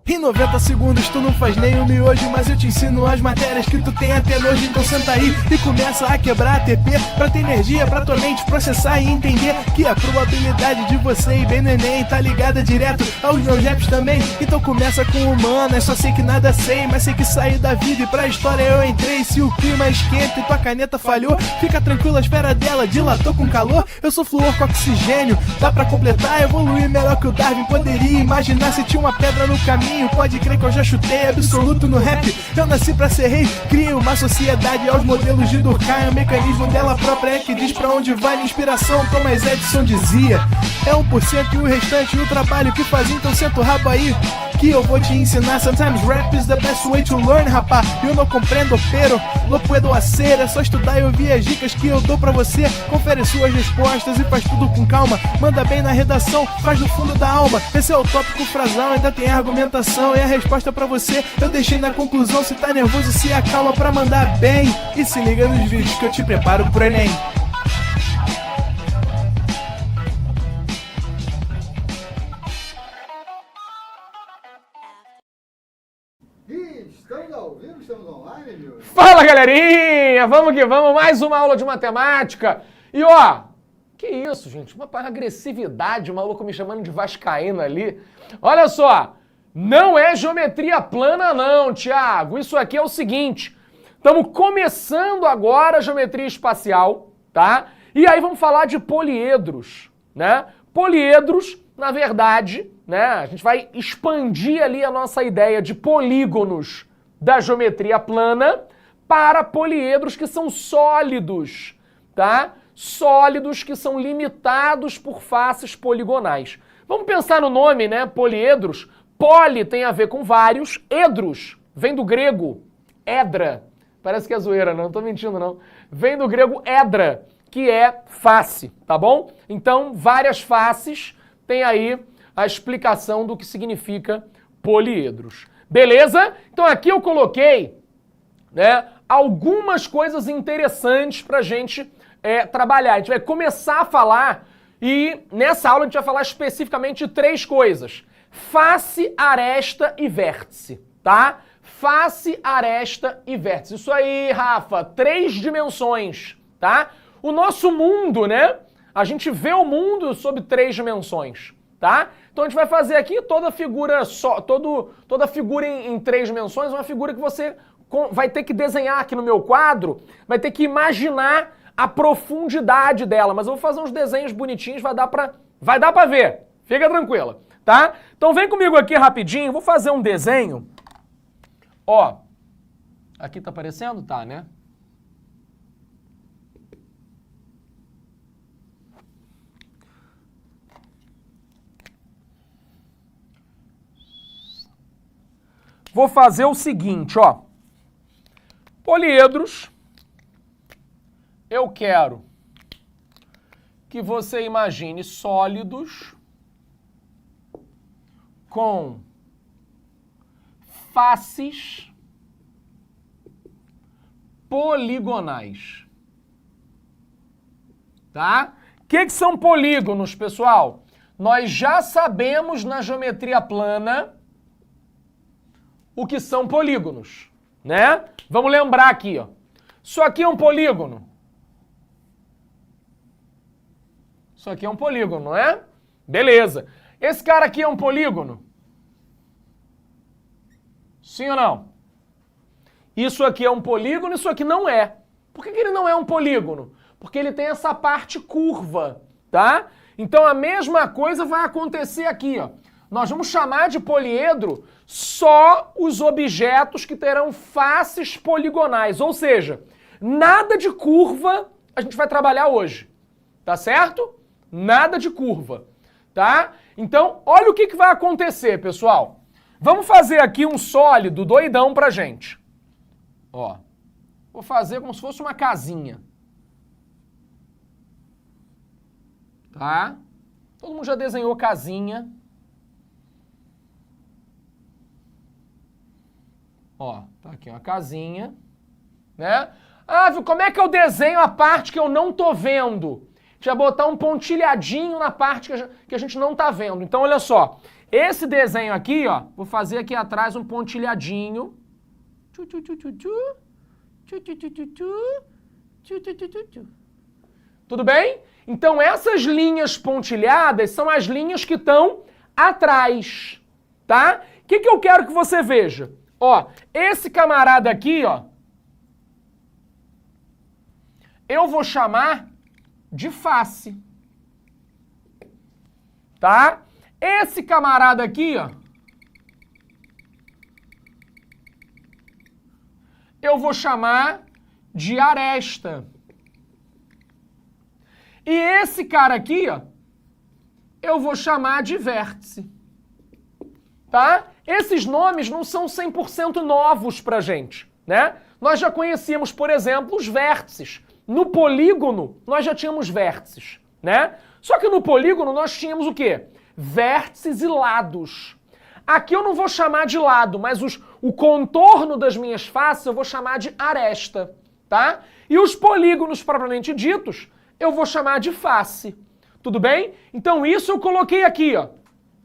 Em 90 segundos tu não faz nem um miojo, mas eu te ensino as matérias que tu tem até nojo. Então senta aí e começa a quebrar ATP pra ter energia pra tua mente processar e entender que a probabilidade de você ir bem no Enem tá ligada direto aos meus raps também. Então começa com humanas, só sei que nada sei, mas sei que saí da vida e pra história eu entrei. Se o clima esquenta e tua caneta falhou, fica tranquilo, a espera dela dilatou com calor. Eu sou flúor com oxigênio, dá pra completar, evoluir melhor que o Darwin poderia imaginar. Se tinha uma pedra no caminho, pode crer que eu já chutei absoluto no rap. Eu nasci pra ser rei, crio uma sociedade aos modelos de Durkheim. O mecanismo dela própria é que diz pra onde vai minha inspiração. Thomas Edison dizia: é 1% e o restante o trabalho que faz. Então senta o rabo aí que eu vou te ensinar. Sometimes rap is the best way to learn, rapá. Eu não compreendo, pero não puedo hacer. É só estudar e ouvir as dicas que eu dou pra você. Confere suas respostas e faz tudo com calma. Manda bem na redação, faz no fundo da alma. Esse é o tópico frasal, ainda tem argumentação. E a resposta pra você eu deixei na conclusão. Se tá nervoso, se acalma pra mandar bem. E se liga nos vídeos que eu te preparo pro Enem. Estamos ao vivo, estamos online, viu? Fala, galerinha! Vamos que vamos, mais uma aula de matemática. E ó, que isso, gente? Uma agressividade, o maluco me chamando de vascaíno ali. Olha só, não é geometria plana não, Thiago. Isso aqui é o seguinte, estamos começando agora a geometria espacial, tá? E aí vamos falar de poliedros, né? Poliedros, na verdade, né? A gente vai expandir ali a nossa ideia de polígonos da geometria plana para poliedros que são sólidos, tá? Sólidos que são limitados por faces poligonais. Vamos pensar no nome, né? Poliedros. Poli tem a ver com vários. Edros vem do grego edra. Parece que é zoeira, não tô mentindo não. Vem do grego edra, que é face, tá bom? Então, várias faces tem aí a explicação do que significa poliedros. Beleza? Então aqui eu coloquei, né, algumas coisas interessantes pra gente trabalhar. A gente vai começar a falar e nessa aula a gente vai falar especificamente de três coisas. Face, aresta e vértice, tá? Face, aresta e vértice. Isso aí, Rafa, 3 dimensões, tá? O nosso mundo, né? A gente vê o mundo sob 3 dimensões, tá? Então a gente vai fazer aqui toda figura toda figura em 3 dimensões, uma figura que você vai ter que desenhar aqui no meu quadro, vai ter que imaginar a profundidade dela, mas eu vou fazer uns desenhos bonitinhos, vai dar pra ver. Fica tranquila, tá? Então vem comigo aqui rapidinho, vou fazer um desenho. Ó, aqui tá aparecendo? Tá, né? Vou fazer o seguinte, ó. Poliedros, eu quero que você imagine sólidos com faces poligonais. Tá? O que são polígonos, pessoal? Nós já sabemos na geometria plana o que são polígonos, né? Vamos lembrar aqui, ó. Isso aqui é um polígono. Isso aqui é um polígono, não é? Beleza. Esse cara aqui é um polígono? Sim ou não? Isso aqui é um polígono, isso aqui não é. Por que ele não é um polígono? Porque ele tem essa parte curva, tá? Então a mesma coisa vai acontecer aqui, ó. Nós vamos chamar de poliedro só os objetos que terão faces poligonais, ou seja, nada de curva a gente vai trabalhar hoje, tá certo? Nada de curva, tá? Então, olha o que vai acontecer, pessoal. Vamos fazer aqui um sólido doidão pra gente. Ó, vou fazer como se fosse uma casinha. Tá? Todo mundo já desenhou casinha. Ó, tá aqui uma casinha, né? Ah, como é que eu desenho a parte que eu não tô vendo? A gente vai botar um pontilhadinho na parte que a gente não tá vendo. Então, olha só. Esse desenho aqui, ó, vou fazer aqui atrás um pontilhadinho. Tudo bem? Então, essas linhas pontilhadas são as linhas que estão atrás, tá? O que eu quero que você veja? Ó, esse camarada aqui, ó, eu vou chamar de face, tá? Esse camarada aqui, ó, eu vou chamar de aresta. E esse cara aqui, ó, eu vou chamar de vértice. Tá? Esses nomes não são 100% novos pra gente, né? Nós já conhecíamos, por exemplo, os vértices. No polígono, nós já tínhamos vértices, né? Só que no polígono nós tínhamos o quê? Vértices e lados. Aqui eu não vou chamar de lado, mas o contorno das minhas faces eu vou chamar de aresta, tá? E os polígonos propriamente ditos, eu vou chamar de face. Tudo bem? Então isso eu coloquei aqui, ó.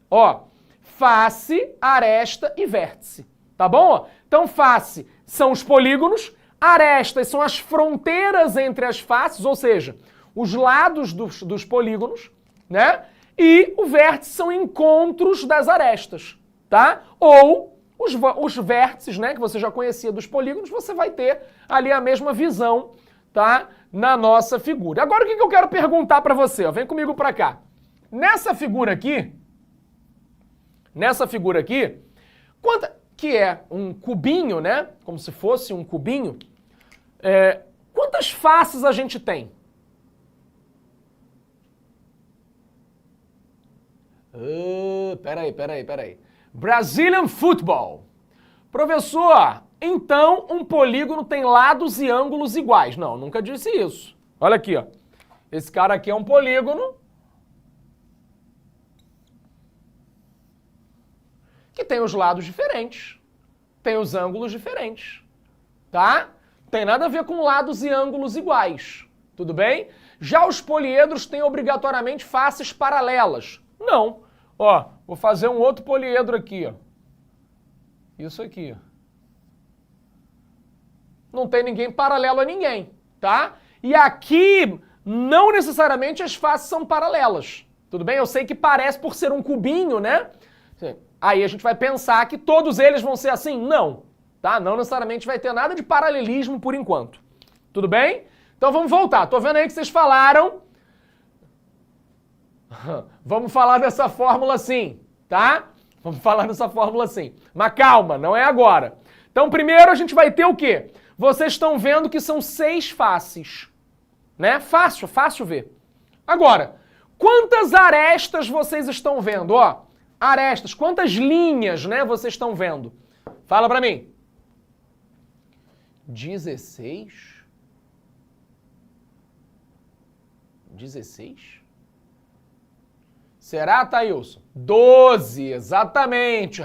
Ó, face, aresta e vértice. Tá bom? Então face são os polígonos, arestas são as fronteiras entre as faces, ou seja, os lados dos polígonos, né? E o vértice são encontros das arestas, tá? Ou os vértices, né, que você já conhecia dos polígonos, você vai ter ali a mesma visão, tá? Na nossa figura. Agora o que eu quero perguntar para você? Ó, vem comigo para cá. Nessa figura aqui, que é um cubinho, né? Como se fosse um cubinho. Quantas faces a gente tem? Peraí. Brazilian Football. Professor, então um polígono tem lados e ângulos iguais. Não, nunca disse isso. Olha aqui, ó. Esse cara aqui é um polígono que tem os lados diferentes, tem os ângulos diferentes, tá? Tem nada a ver com lados e ângulos iguais, tudo bem? Já os poliedros têm obrigatoriamente faces paralelas. Não. Ó, vou fazer um outro poliedro aqui, ó. Isso aqui, ó. Não tem ninguém paralelo a ninguém, tá? E aqui, não necessariamente as faces são paralelas, tudo bem? Eu sei que parece por ser um cubinho, né? Aí a gente vai pensar que todos eles vão ser assim? Não, tá? Não necessariamente vai ter nada de paralelismo por enquanto, tudo bem? Então vamos voltar. Tô vendo aí que vocês falaram. Vamos falar dessa fórmula sim, tá? Vamos falar dessa fórmula sim. Mas calma, não é agora. Então primeiro a gente vai ter o quê? Vocês estão vendo que são 6 faces, né? Fácil ver. Agora, quantas arestas vocês estão vendo? Ó, arestas, quantas linhas, né, vocês estão vendo? Fala pra mim. 16? 16? Será, Thailson? 12, exatamente.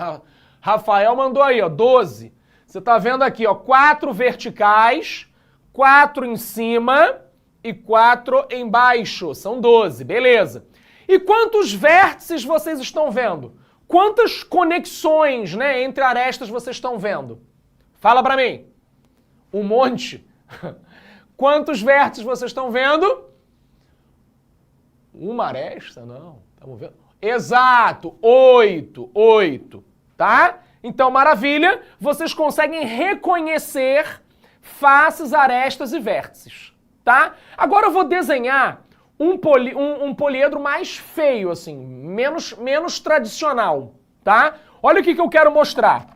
Rafael mandou aí, ó, 12. Você tá vendo aqui, ó, 4 verticais, 4 em cima e 4 embaixo. São 12, beleza. E quantos vértices vocês estão vendo? Quantas conexões, né, entre arestas vocês estão vendo? Fala pra mim. Um monte. Quantos vértices vocês estão vendo? Uma aresta? Não. Estamos vendo? Exato. 8. Tá? Então, maravilha. Vocês conseguem reconhecer faces, arestas e vértices. Tá? Agora eu vou desenhar um poliedro mais feio, assim, menos tradicional, tá? Olha o que eu quero mostrar.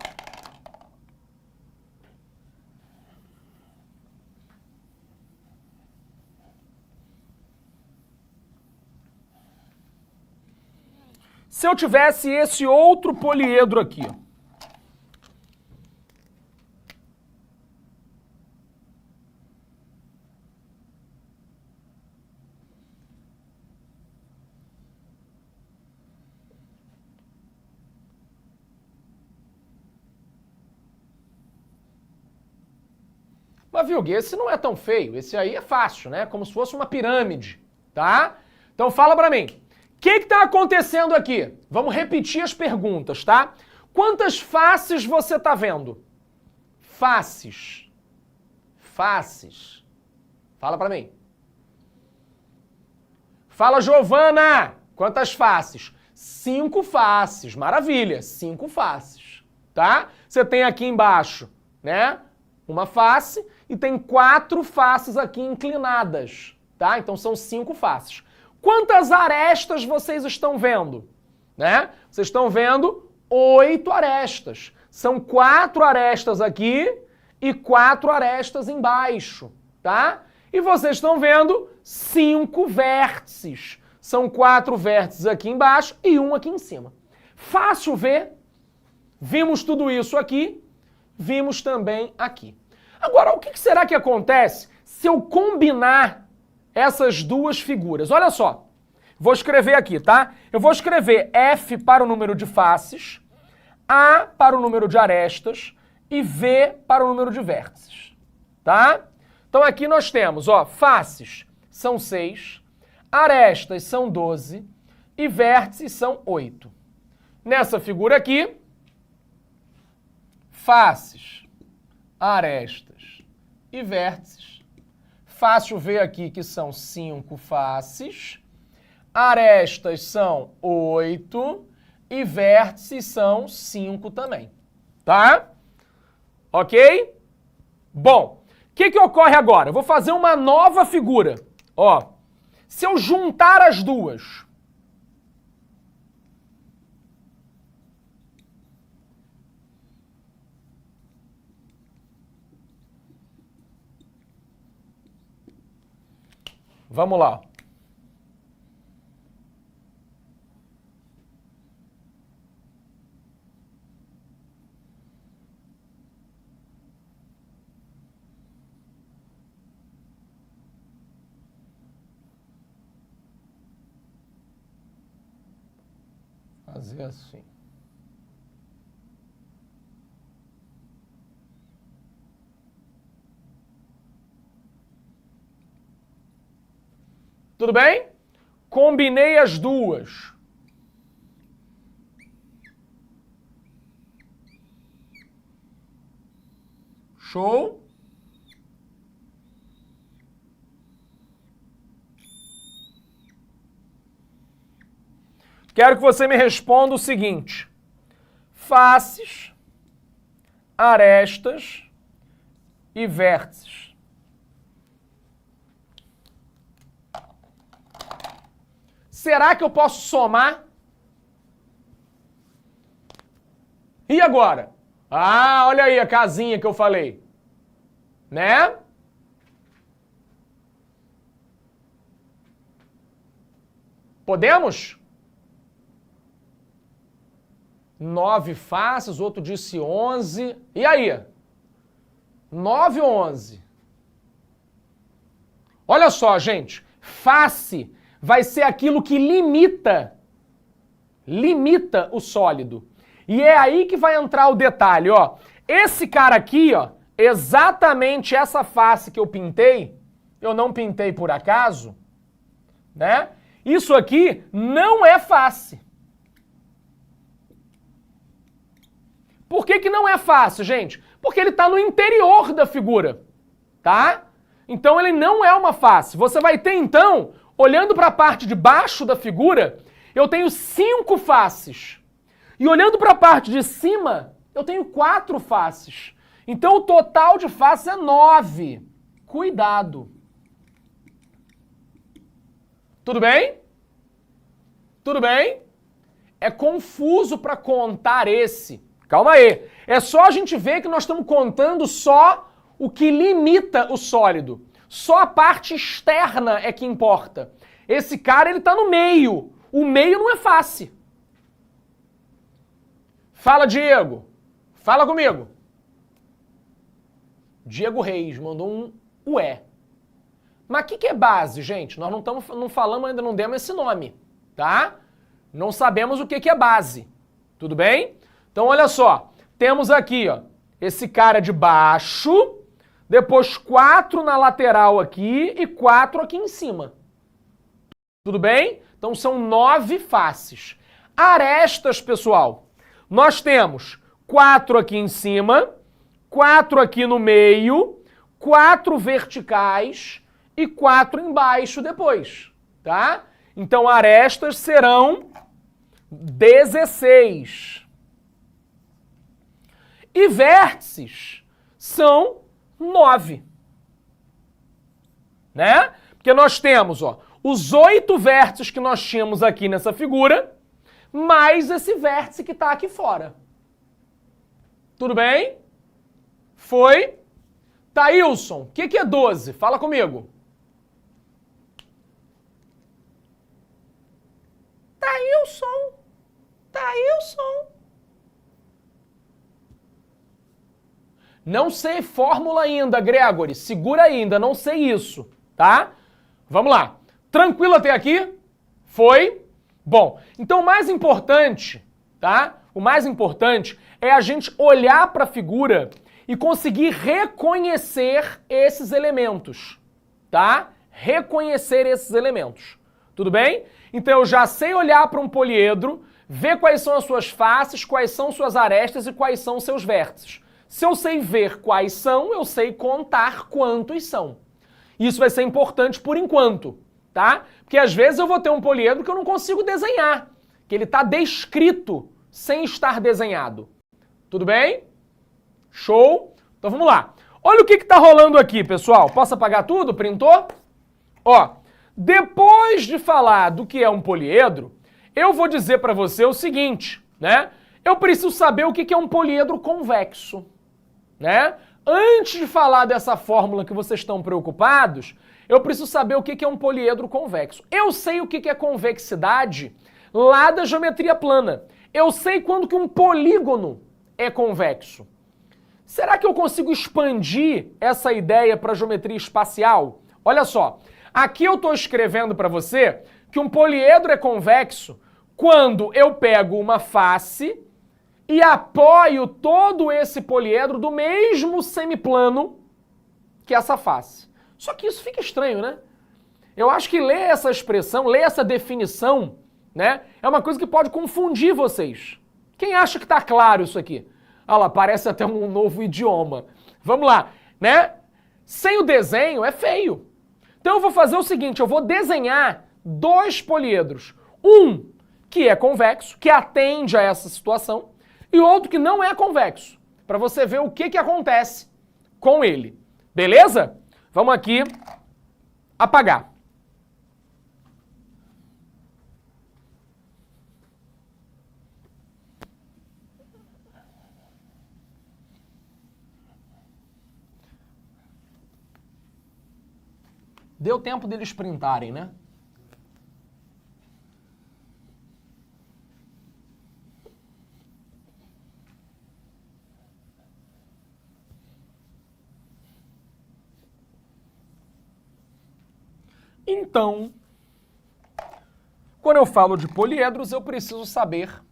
Se eu tivesse esse outro poliedro aqui, ó. Mas, viu, Gui, esse não é tão feio. Esse aí é fácil, né? Como se fosse uma pirâmide, tá? Então fala pra mim. O que tá acontecendo aqui? Vamos repetir as perguntas, tá? Quantas faces você tá vendo? Faces. Faces. Fala pra mim. Fala, Giovana! Quantas faces? 5 faces. Maravilha, 5 faces, tá? Você tem aqui embaixo, né? Uma face e tem 4 faces aqui inclinadas, tá? Então são 5 faces. Quantas arestas vocês estão vendo? Né? Vocês estão vendo 8 arestas. São 4 arestas aqui e 4 arestas embaixo, tá? E vocês estão vendo 5 vértices. São 4 vértices aqui embaixo e 1 aqui em cima. Fácil ver. Vimos tudo isso aqui. Vimos também aqui. Agora, o que será que acontece se eu combinar essas duas figuras? Olha só. Vou escrever aqui, tá? Eu vou escrever F para o número de faces, A para o número de arestas e V para o número de vértices, tá? Então aqui nós temos, ó, faces são 6, arestas são 12 e vértices são 8. Nessa figura aqui, faces, arestas e vértices. Fácil ver aqui que são 5 faces, arestas são 8 e vértices são 5 também, tá? Ok? Bom, o que ocorre agora? Eu vou fazer uma nova figura. Ó, se eu juntar as duas, vamos lá. Fazer assim. Tudo bem? Combinei as duas. Show? Quero que você me responda o seguinte: faces, arestas e vértices. Será que eu posso somar? E agora? Ah, olha aí a casinha que eu falei. Né? Podemos? 9 faces, outro disse 11. E aí? 9 ou 11? Olha só, gente. Face vai ser aquilo que limita o sólido. E é aí que vai entrar o detalhe, ó. Esse cara aqui, ó, exatamente essa face que eu pintei, eu não pintei por acaso, né? Isso aqui não é face. Por que não é fácil, gente? Porque ele está no interior da figura, tá? Então ele não é uma face. Você vai ter, então, olhando para a parte de baixo da figura, eu tenho 5 faces. E olhando para a parte de cima, eu tenho 4 faces. Então o total de faces é 9. Cuidado. Tudo bem? Tudo bem? É confuso para contar esse. Calma aí. É só a gente ver que nós estamos contando só o que limita o sólido. Só a parte externa é que importa. Esse cara, ele tá no meio. O meio não é face. Fala, Diego. Fala comigo. Diego Reis mandou um ué. Mas o que é base, gente? Nós não falamos ainda, não demos esse nome, tá? Não sabemos o que é base. Tudo bem? Então, olha só, temos aqui, ó, esse cara de baixo, depois 4 na lateral aqui e 4 aqui em cima. Tudo bem? Então são 9 faces. Arestas, pessoal, nós temos 4 aqui em cima, 4 aqui no meio, 4 verticais e 4 embaixo depois, tá? Então arestas serão 16. E vértices são 9. Né? Porque nós temos, ó, os 8 vértices que nós tínhamos aqui nessa figura, mais esse vértice que está aqui fora. Tudo bem? Foi? Thailson, o que é 12? Fala comigo. Thailson. Não sei fórmula ainda, Gregory. Segura ainda, não sei isso, tá? Vamos lá. Tranquilo até aqui? Foi? Bom, então o mais importante, tá? O mais importante é a gente olhar para a figura e conseguir reconhecer esses elementos, tá? Reconhecer esses elementos. Tudo bem? Então eu já sei olhar para um poliedro, ver quais são as suas faces, quais são suas arestas e quais são seus vértices. Se eu sei ver quais são, eu sei contar quantos são. Isso vai ser importante por enquanto, tá? Porque às vezes eu vou ter um poliedro que eu não consigo desenhar, que ele está descrito sem estar desenhado. Tudo bem? Show? Então vamos lá. Olha o que está rolando aqui, pessoal. Posso apagar tudo? Printou? Ó, depois de falar do que é um poliedro, eu vou dizer para você o seguinte, né? Eu preciso saber o que é um poliedro convexo, né? Antes de falar dessa fórmula que vocês estão preocupados, eu preciso saber o que é um poliedro convexo. Eu sei o que é convexidade lá da geometria plana. Eu sei quando que um polígono é convexo. Será que eu consigo expandir essa ideia para a geometria espacial? Olha só, aqui eu estou escrevendo para você que um poliedro é convexo quando eu pego uma face e apoio todo esse poliedro do mesmo semiplano que essa face. Só que isso fica estranho, né? Eu acho que ler essa expressão, ler essa definição, né, é uma coisa que pode confundir vocês. Quem acha que está claro isso aqui? Olha lá, parece até um novo idioma. Vamos lá, né? Sem o desenho é feio. Então eu vou fazer o seguinte, eu vou desenhar 2 poliedros. Um que é convexo, que atende a essa situação, e outro que não é convexo, para você ver o que acontece com ele. Beleza? Vamos aqui apagar. Deu tempo deles printarem, né? Então, quando eu falo de poliedros, eu preciso saber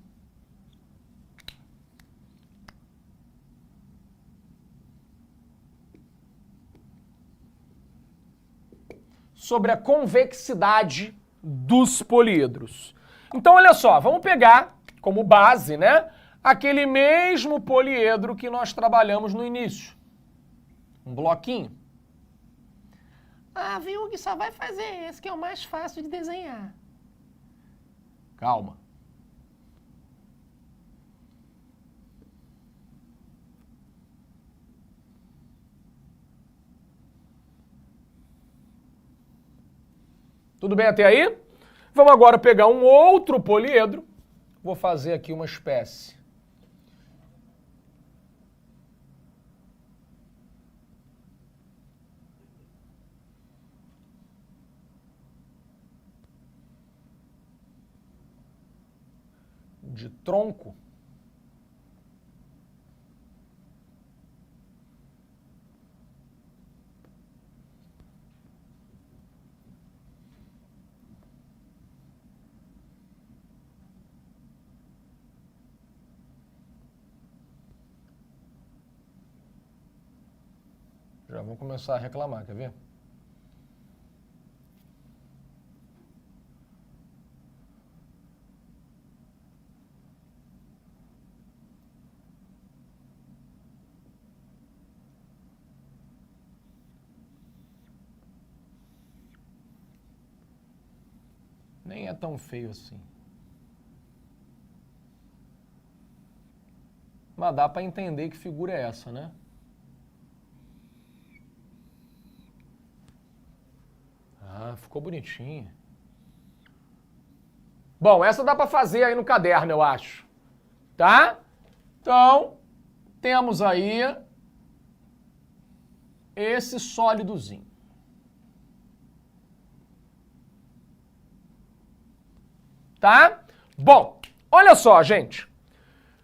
sobre a convexidade dos poliedros. Então, olha só, vamos pegar como base, né, aquele mesmo poliedro que nós trabalhamos no início. Um bloquinho. Ah, viu que só vai fazer esse, que é o mais fácil de desenhar. Calma. Tudo bem até aí? Vamos agora pegar um outro poliedro. Vou fazer aqui uma espécie de tronco. Já vão começar a reclamar, quer ver? Nem é tão feio assim. Mas dá para entender que figura é essa, né? Ah, ficou bonitinho. Bom, essa dá para fazer aí no caderno, eu acho. Tá? Então, temos aí esse sólidozinho. Tá? Bom, olha só, gente.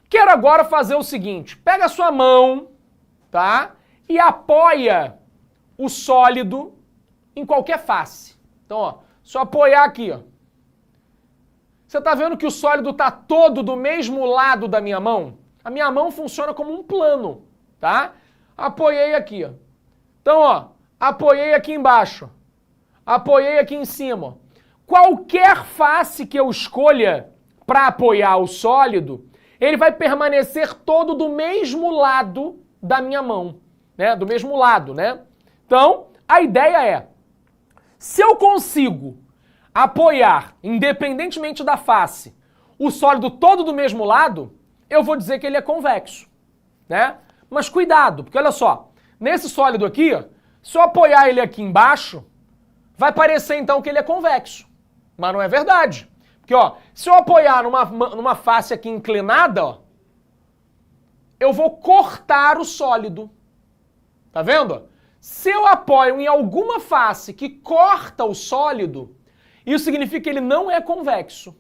Quero agora fazer o seguinte. Pega a sua mão, tá? E apoia o sólido em qualquer face. Então, ó, só apoiar aqui, ó. Você tá vendo que o sólido tá todo do mesmo lado da minha mão? A minha mão funciona como um plano, tá? Apoiei aqui, ó. Então, ó, apoiei aqui embaixo. Apoiei aqui em cima. Qualquer face que eu escolha para apoiar o sólido, ele vai permanecer todo do mesmo lado da minha mão, né? Do mesmo lado, né? Então, a ideia é, se eu consigo apoiar, independentemente da face, o sólido todo do mesmo lado, eu vou dizer que ele é convexo, né? Mas cuidado, porque olha só, nesse sólido aqui, ó, se eu apoiar ele aqui embaixo, vai parecer então que ele é convexo. Mas não é verdade. Porque, ó, se eu apoiar numa face aqui inclinada, ó, eu vou cortar o sólido. Tá vendo? Se eu apoio em alguma face que corta o sólido, isso significa que ele não é convexo.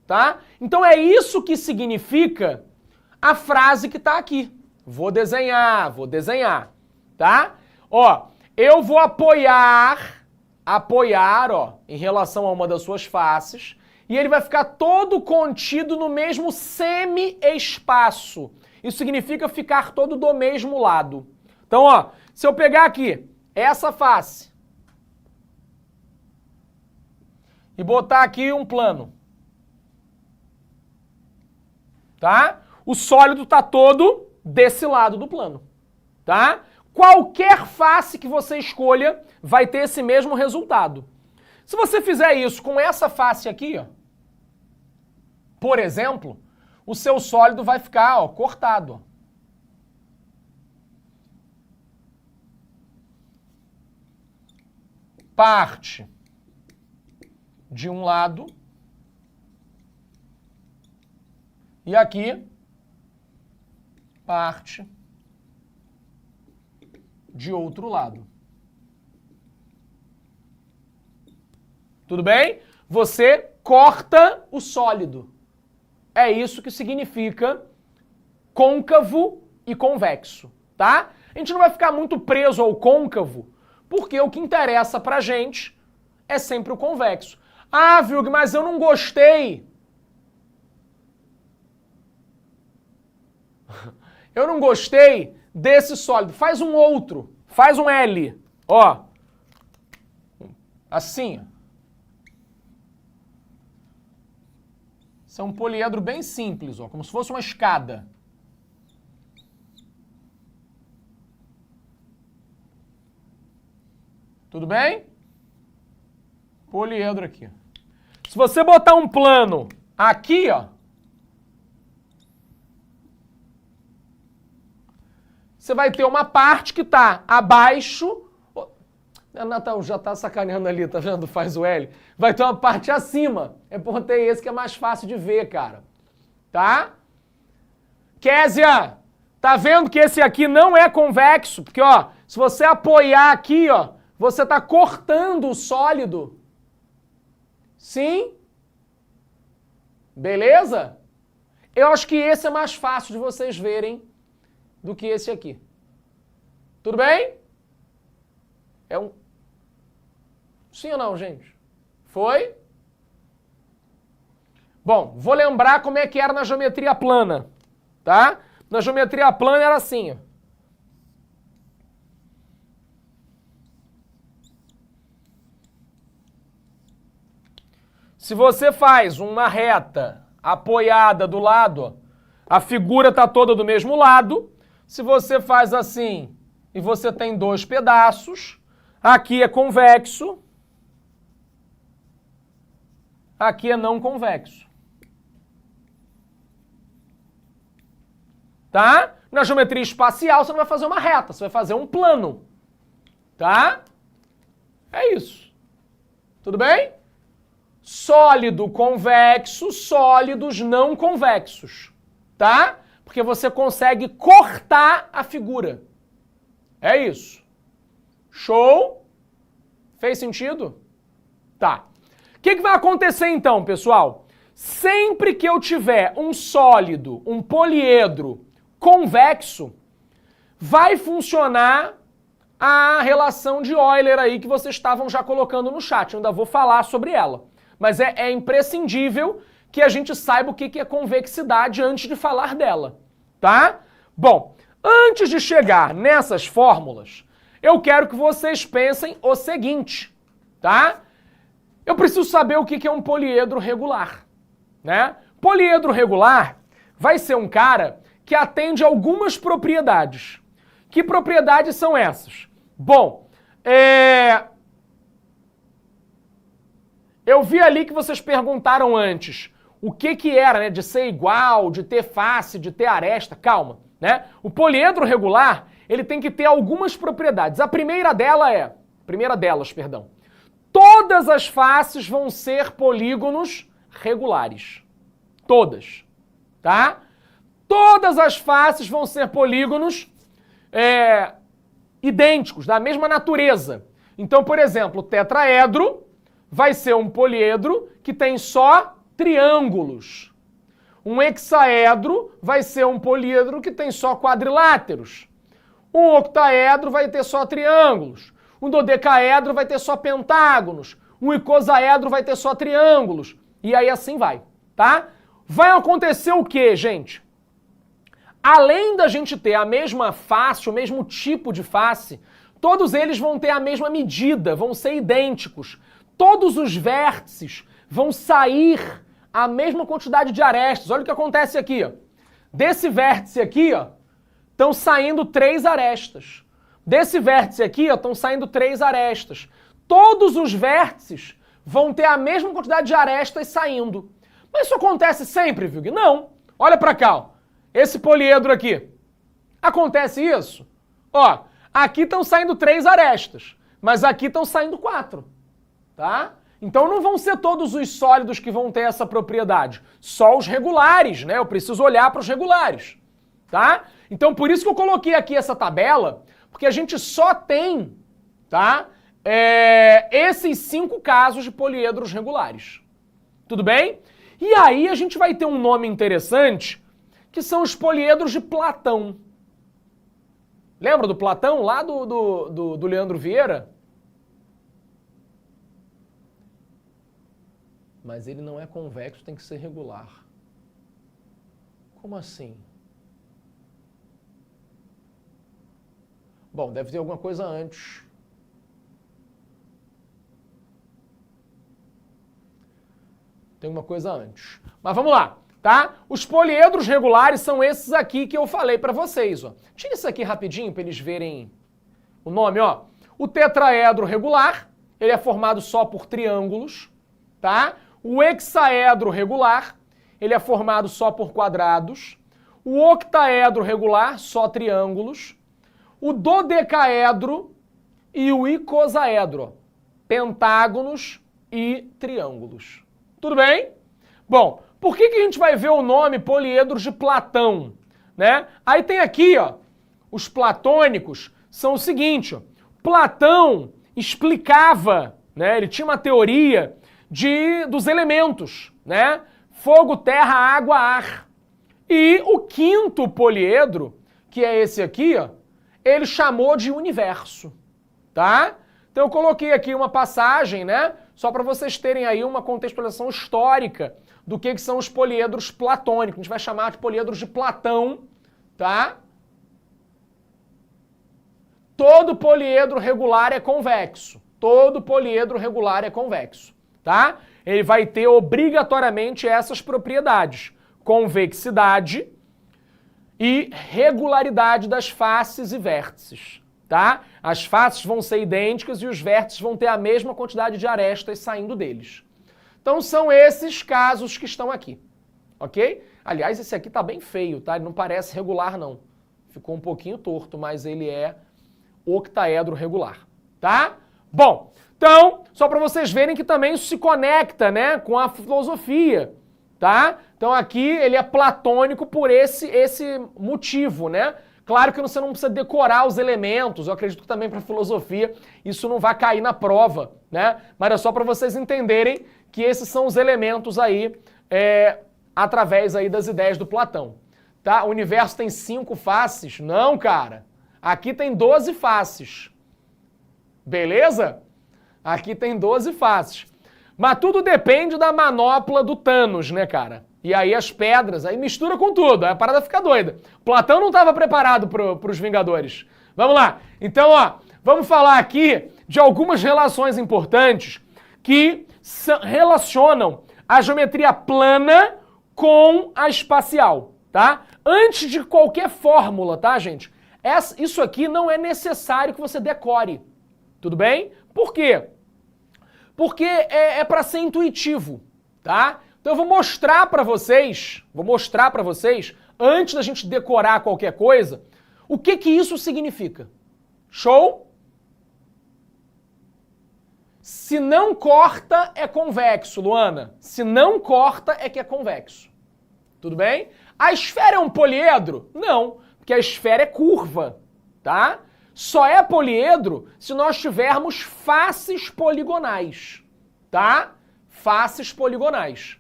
Tá? Então é isso que significa a frase que tá aqui. Vou desenhar, tá? Ó, eu vou apoiar, ó, em relação a uma das suas faces, e ele vai ficar todo contido no mesmo semi-espaço. Isso significa ficar todo do mesmo lado. Então, ó, se eu pegar aqui essa face e botar aqui um plano, tá? O sólido tá todo desse lado do plano, tá? Qualquer face que você escolha vai ter esse mesmo resultado. Se você fizer isso com essa face aqui, ó, por exemplo, o seu sólido vai ficar, ó, cortado. Ó. Parte de um lado e aqui parte de outro lado. Tudo bem? Você corta o sólido. É isso que significa côncavo e convexo, tá? A gente não vai ficar muito preso ao côncavo, porque o que interessa pra gente é sempre o convexo. Ah, Vilg, mas eu não gostei. Eu não gostei desse sólido. Faz um outro. Faz um L. Ó. Assim. Isso é um poliedro bem simples, ó, como se fosse uma escada. Tudo bem? Poliedro aqui. Se você botar um plano aqui, ó, você vai ter uma parte que está abaixo. Natal já está sacaneando ali, tá vendo? Faz o L. Vai ter uma parte acima. É por ter esse que é mais fácil de ver, cara. Tá? Késia, tá vendo que esse aqui não é convexo? Porque, ó, se você apoiar aqui, ó, você está cortando o sólido. Sim? Beleza? Eu acho que esse é mais fácil de vocês verem do que esse aqui. Tudo bem? É um... Sim ou não, gente? Foi? Bom, vou lembrar como é que era na geometria plana, tá? Na geometria plana era assim, ó. se você faz uma reta apoiada do lado, a figura está toda do mesmo lado. Se você faz assim e você tem dois pedaços, aqui é convexo, aqui é não convexo. Tá? Na geometria espacial você não vai fazer uma reta, você vai fazer um plano. Tá? É isso. Tudo bem? Sólido convexo, sólidos não convexos. Tá? Porque você consegue cortar a figura. É isso. Show? Fez sentido? Tá. O que vai acontecer então, pessoal? Sempre que eu tiver um sólido, um poliedro convexo, vai funcionar a relação de Euler aí que vocês estavam já colocando no chat. Eu ainda vou falar sobre ela. Mas é imprescindível que a gente saiba o que é convexidade antes de falar dela, tá? Bom, antes de chegar nessas fórmulas, eu quero que vocês pensem o seguinte, tá? Eu preciso saber o que é um poliedro regular, né? Poliedro regular vai ser um cara que atende a algumas propriedades. Que propriedades são essas? Bom, eu vi ali que vocês perguntaram antes o que era, né, de ser igual, de ter face, de ter aresta. Calma, né? O poliedro regular, ele tem que ter algumas propriedades. A primeira delas, todas as faces vão ser polígonos regulares. Todas, tá? Todas as faces vão ser polígonos idênticos, da mesma natureza. Então, por exemplo, o tetraedro vai ser um poliedro que tem só triângulos. Um hexaedro vai ser um poliedro que tem só quadriláteros. Um octaedro vai ter só triângulos. Um dodecaedro vai ter só pentágonos. Um icosaedro vai ter só triângulos. E aí assim vai, tá? Vai acontecer o quê, gente? Além da gente ter a mesma face, o mesmo tipo de face, todos eles vão ter a mesma medida, vão ser idênticos. Todos os vértices vão sair a mesma quantidade de arestas. Olha o que acontece aqui, ó. Desse vértice aqui, ó, estão saindo 3 arestas. Desse vértice aqui, ó, estão saindo 3 arestas. Todos os vértices vão ter a mesma quantidade de arestas saindo. Mas isso acontece sempre, Vilg? Não. Olha pra cá, ó. Esse poliedro aqui. Acontece isso? Ó, aqui estão saindo 3 arestas, mas aqui estão saindo 4. Tá? Então não vão ser todos os sólidos que vão ter essa propriedade. Só os regulares, né? Eu preciso olhar para os regulares. Tá? Então por isso que eu coloquei aqui essa tabela, porque a gente só tem, tá? Esses 5 casos de poliedros regulares. Tudo bem? E aí a gente vai ter um nome interessante, que são os poliedros de Platão. Lembra do Platão, lá do Leandro Vieira? Mas ele não é convexo, tem que ser regular. Como assim? Bom, deve ter alguma coisa antes. Tem alguma coisa antes. Mas vamos lá, tá? Os poliedros regulares são esses aqui que eu falei para vocês, ó. Tira isso aqui rapidinho para eles verem o nome, ó. O tetraedro regular, ele é formado só por triângulos, tá? O hexaedro regular, ele é formado só por quadrados. O octaedro regular, só triângulos. O dodecaedro e o icosaedro, pentágonos e triângulos. Tudo bem? Bom, por que a gente vai ver o nome poliedros de Platão, né? Aí tem aqui, ó, os platônicos são o seguinte, ó, Platão explicava, né, ele tinha uma teoria dos elementos, né? Fogo, terra, água, ar. E o quinto poliedro, que é esse aqui, ó, ele chamou de universo, tá? Então eu coloquei aqui uma passagem, né? Só para vocês terem aí uma contextualização histórica do que são os poliedros platônicos. A gente vai chamar de poliedros de Platão, tá? Todo poliedro regular é convexo. Todo poliedro regular é convexo, tá? ele vai ter obrigatoriamente essas propriedades: convexidade e regularidade das faces e vértices, tá? As faces vão ser idênticas e os vértices vão ter a mesma quantidade de arestas saindo deles. Então são esses casos que estão aqui, ok? Aliás, esse aqui tá bem feio, tá? Ele não parece regular, não. Ficou um pouquinho torto, mas ele é octaedro regular, tá? Bom, então, só para vocês verem que também isso se conecta, né, com a filosofia, tá? Então aqui ele é platônico por esse motivo, né? Claro que você não precisa decorar os elementos, eu acredito que também para filosofia isso não vai cair na prova, né? Mas é só para vocês entenderem que esses são os elementos aí, através aí das ideias do Platão, tá? O universo tem 5 faces? Não, cara. Aqui tem 12 faces. Beleza? Aqui tem 12 faces. Mas tudo depende da manopla do Thanos, né, cara? E aí as pedras, aí mistura com tudo, aí a parada fica doida. Platão não estava preparado para os Vingadores. Vamos lá. Então, ó, vamos falar aqui de algumas relações importantes que relacionam a geometria plana com a espacial, tá? Antes de qualquer fórmula, tá, gente? Isso aqui não é necessário que você decore, tudo bem? Por quê? Porque é para ser intuitivo, tá? Então eu vou mostrar para vocês, antes da gente decorar qualquer coisa, o que isso significa. Show? Se não corta, é convexo, Luana. Se não corta, é que é convexo. Tudo bem? A esfera é um poliedro? Não, porque a esfera é curva, tá? Só é poliedro se nós tivermos faces poligonais, tá? Faces poligonais.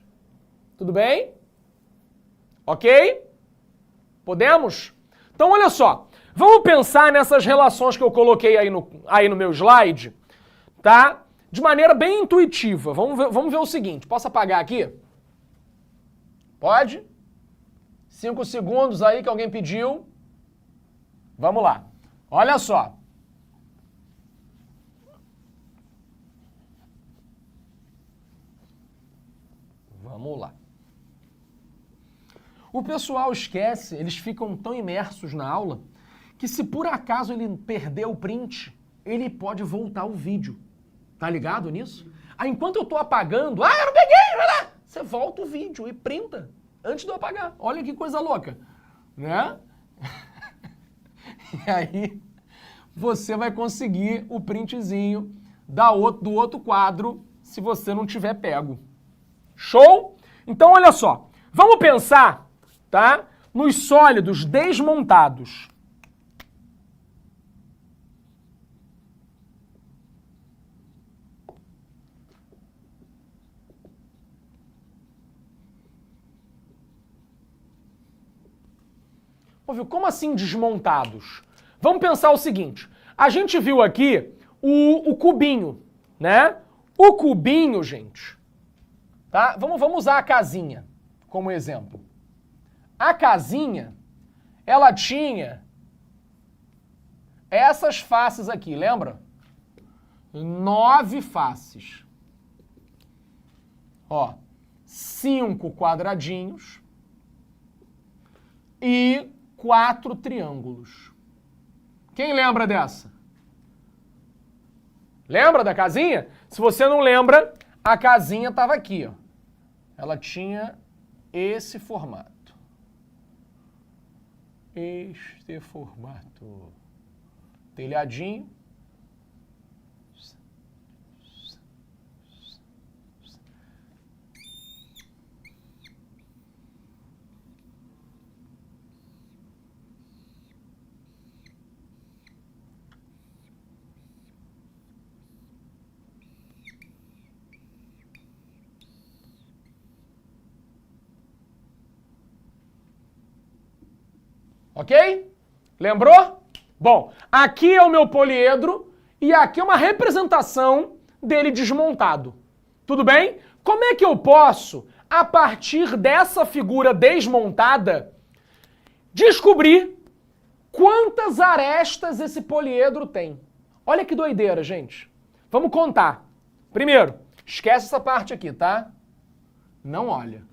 Tudo bem? Ok? Podemos? Então, olha só. Vamos pensar nessas relações que eu coloquei aí no meu slide, tá? De maneira bem intuitiva. Vamos ver o seguinte. Posso apagar aqui? Pode? 5 segundos aí que alguém pediu. Vamos lá. Olha só. Vamos lá. O pessoal esquece, eles ficam tão imersos na aula, que se por acaso ele perder o print, ele pode voltar o vídeo. Tá ligado nisso? Aí enquanto eu tô apagando, eu não peguei, vai lá! Você volta o vídeo e printa antes de eu apagar. Olha que coisa louca, né? E aí você vai conseguir o printzinho do outro quadro se você não tiver pego. Show? Então olha só, vamos pensar, tá, nos sólidos desmontados. Ouviu? Como assim desmontados? Vamos pensar o seguinte, a gente viu aqui o cubinho, né? O cubinho, gente, tá? Vamos usar a casinha como exemplo. A casinha, ela tinha essas faces aqui, lembra? 9 faces. Ó, 5 quadradinhos e 4 triângulos. Quem lembra dessa? Lembra da casinha? Se você não lembra, a casinha estava aqui, ó. Ela tinha esse formato. Este formato. Telhadinho. Ok? Lembrou? Bom, aqui é o meu poliedro e aqui é uma representação dele desmontado. Tudo bem? Como é que eu posso, a partir dessa figura desmontada, descobrir quantas arestas esse poliedro tem? Olha que doideira, gente. Vamos contar. Primeiro, Esquece essa parte aqui, tá? Não olha.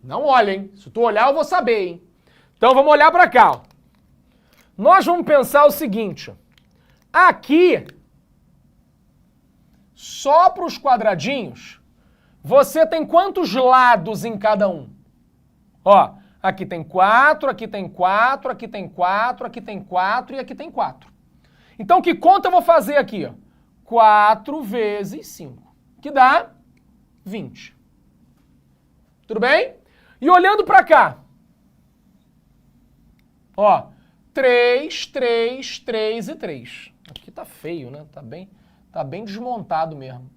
Não olha, hein? Se tu olhar, eu vou saber, hein? Então vamos olhar para cá, ó. Nós vamos pensar o seguinte, ó. Aqui, só para os quadradinhos, você tem quantos lados em cada um? Ó, aqui tem 4, aqui tem 4, aqui tem 4, aqui tem 4 e aqui tem 4. Então, que conta eu vou fazer aqui? Ó? 4 vezes 5, que dá 20. Tudo bem? E olhando para cá, ó, 3, 3, 3 e 3. Aqui tá feio, né? Tá bem desmontado mesmo.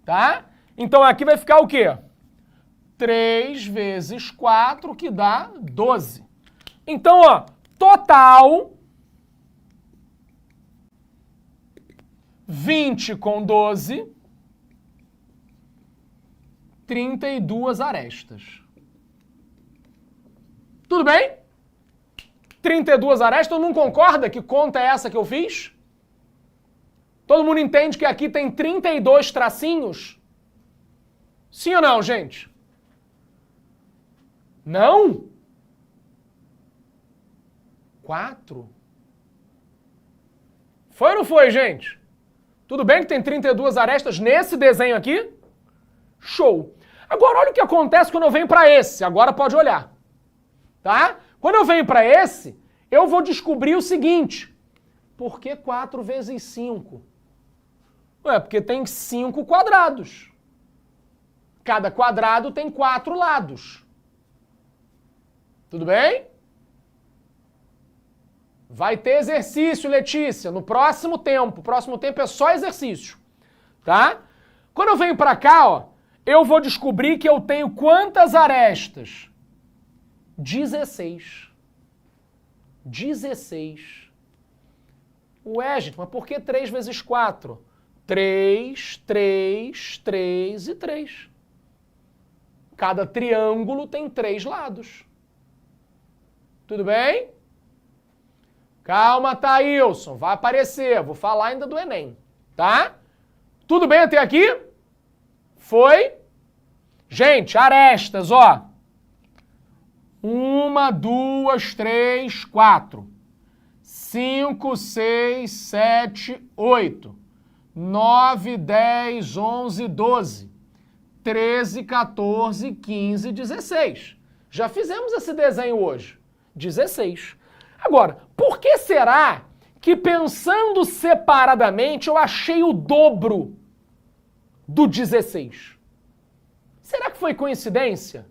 Tá? Então aqui vai ficar o quê? 3 vezes 4, que dá 12. Então, ó, total 20 com 12, 32 arestas. Tudo bem? 32 arestas, todo mundo concorda que conta é essa que eu fiz? Todo mundo entende que aqui tem 32 tracinhos? Sim ou não, gente? Não? 4? Foi ou não foi, gente? Tudo bem que tem 32 arestas nesse desenho aqui? Show! Agora, olha o que acontece quando eu venho para esse. Agora pode olhar. Tá? Quando eu venho para esse, eu vou descobrir o seguinte. Por que 4 vezes 5? Ué, porque tem 5 quadrados. Cada quadrado tem 4 lados. Tudo bem? Vai ter exercício, Letícia, no próximo tempo. O próximo tempo é só exercício. Tá? Quando eu venho para cá, ó, eu vou descobrir que eu tenho quantas arestas? 16. 16. Ué, gente, mas por que 3 vezes 4? 3, 3, 3 e 3. Cada triângulo tem 3 lados. Tudo bem? Calma, Thailson, vai aparecer. Vou falar ainda do Enem, tá? Tudo bem até aqui? Foi? Gente, arestas, ó. 1, 2, 3, 4. 5, 6, 7, 8. 9, 10, 11, 12. 13, 14, 15, 16. Já fizemos esse desenho hoje. 16. Agora, por que será que pensando separadamente eu achei o dobro do 16? Será que foi coincidência?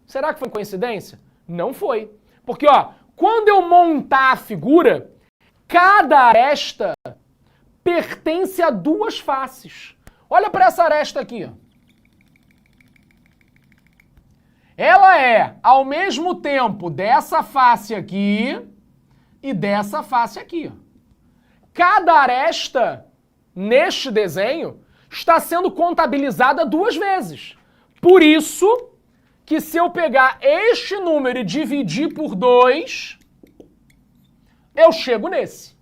Será que foi coincidência? Não foi. Porque, ó, quando eu montar a figura, cada aresta pertence a 2 faces. Olha para essa aresta aqui, ó. Ela é, ao mesmo tempo, dessa face aqui e dessa face aqui. Cada aresta, neste desenho, está sendo contabilizada 2 vezes. Por isso que se eu pegar este número e dividir por 2, eu chego nesse.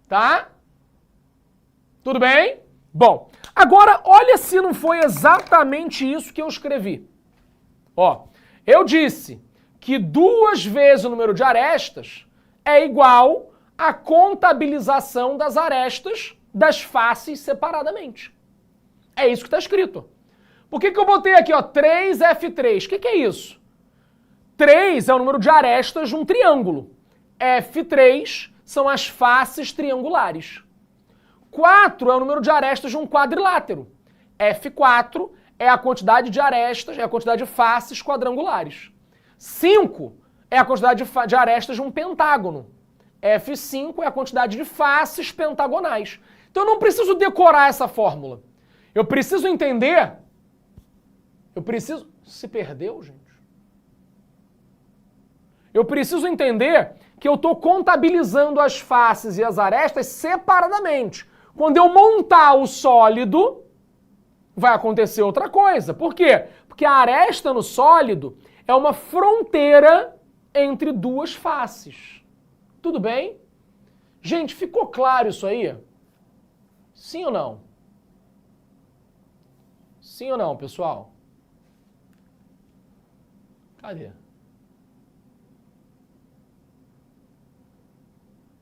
Tá? Tudo bem? Bom, agora olha se não foi exatamente isso que eu escrevi. Ó, eu disse que 2 vezes o número de arestas é igual à contabilização das arestas das faces separadamente. É isso que está escrito. Por que eu botei aqui, ó, 3F3? O que é isso? 3 é o número de arestas de um triângulo. F3 são as faces triangulares. 4 é o número de arestas de um quadrilátero. F4 é a quantidade de arestas, é a quantidade de faces quadrangulares. 5 é a quantidade de arestas de um pentágono. F5 é a quantidade de faces pentagonais. Então eu não preciso decorar essa fórmula. Eu preciso entender... Se perdeu, gente? Eu preciso entender que eu estou contabilizando as faces e as arestas separadamente. Quando eu montar o sólido, vai acontecer outra coisa. Por quê? Porque a aresta no sólido é uma fronteira entre duas faces. Tudo bem? Gente, ficou claro isso aí? Sim ou não? Sim ou não, pessoal? Cadê?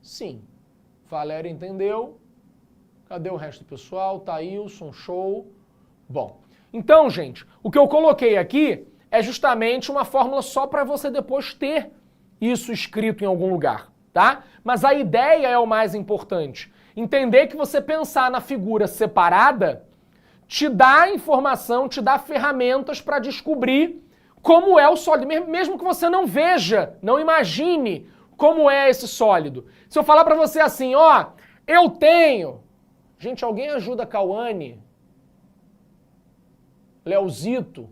Sim. Valéria entendeu. Cadê o resto do pessoal? Thailson, show. Bom, então, gente, o que eu coloquei aqui é justamente uma fórmula só para você depois ter isso escrito em algum lugar, tá? Mas a ideia é o mais importante. Entender que você pensar na figura separada te dá informação, te dá ferramentas para descobrir como é o sólido, mesmo que você não veja, não imagine como é esse sólido. Se eu falar para você assim, ó, eu tenho... Gente, alguém ajuda a Cauane? Leozito?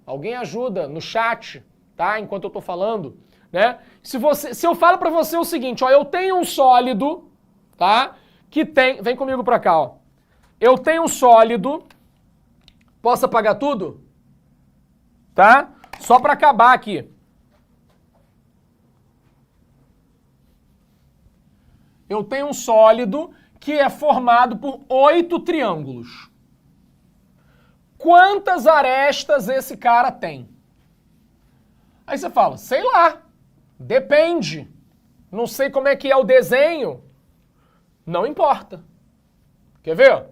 Alguém ajuda no chat, tá? Enquanto eu tô falando, né? Se eu falo para você o seguinte, ó, eu tenho um sólido, tá? Que tem... Vem comigo para cá, ó. Eu tenho um sólido... Posso apagar tudo? Tá? Só para acabar aqui. Eu tenho um sólido que é formado por 8 triângulos. Quantas arestas esse cara tem? Aí você fala, sei lá, depende. Não sei como é que é o desenho. Não importa. Quer ver?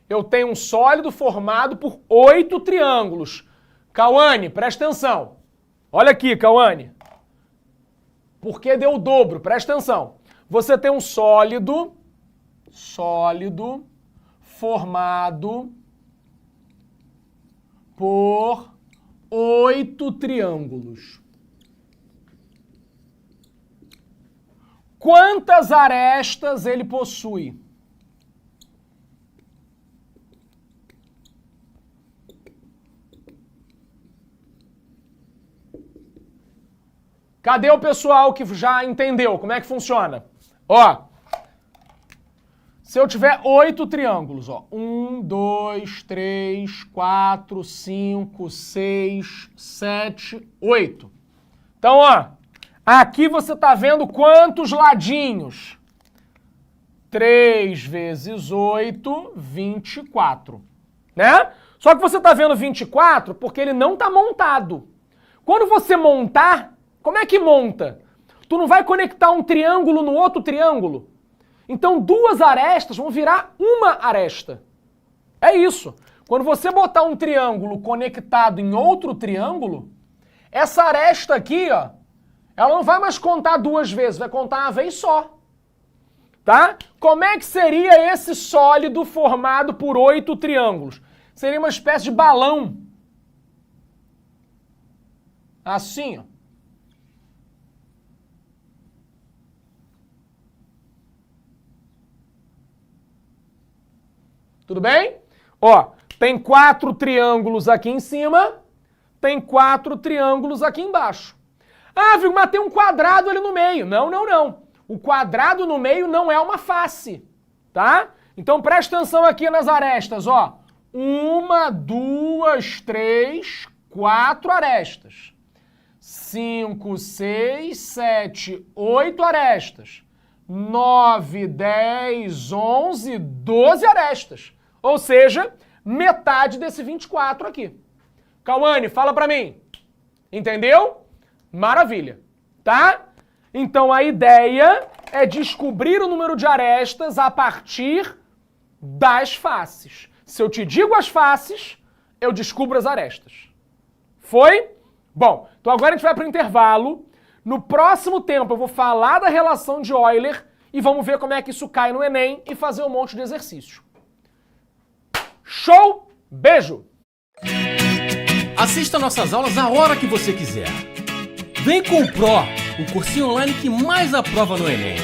Eu tenho um sólido formado por 8 triângulos. Cauane, presta atenção. Olha aqui, Cauane. Porque deu o dobro, presta atenção. Você tem um sólido formado por 8 triângulos. Quantas arestas ele possui? Cadê o pessoal que já entendeu como é que funciona? Ó, se eu tiver 8 triângulos, ó, 1, 2, 3, 4, 5, 6, 7, 8. Então, ó, aqui você tá vendo quantos ladinhos? 3 vezes 8, 24, né? Só que você tá vendo 24 porque ele não tá montado. Quando você montar, como é que monta? Tu não vai conectar um triângulo no outro triângulo? Então duas arestas vão virar uma aresta. É isso. Quando você botar um triângulo conectado em outro triângulo, essa aresta aqui, ó, ela não vai mais contar duas vezes, vai contar uma vez só. Tá? Como é que seria esse sólido formado por 8 triângulos? Seria uma espécie de balão. Assim, ó. Tudo bem? Ó, tem 4 triângulos aqui em cima, tem 4 triângulos aqui embaixo. Ah, viu, mas tem um quadrado ali no meio. Não, não, não. O quadrado no meio não é uma face, tá? Então presta atenção aqui nas arestas, ó. 1, 2, 3, 4 arestas. 5, 6, 7, 8 arestas. 9, 10, 11, 12 arestas. Ou seja, metade desse 24 aqui. Cauane, fala pra mim. Entendeu? Maravilha. Tá? Então a ideia é descobrir o número de arestas a partir das faces. Se eu te digo as faces, eu descubro as arestas. Foi? Bom, então agora a gente vai para o intervalo. No próximo tempo eu vou falar da relação de Euler e vamos ver como é que isso cai no Enem e fazer um monte de exercício. Show! Beijo! Assista nossas aulas a hora que você quiser. Vem com o Pro, o cursinho online que mais aprova no Enem.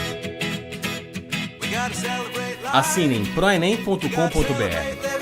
Assine em proenem.com.br.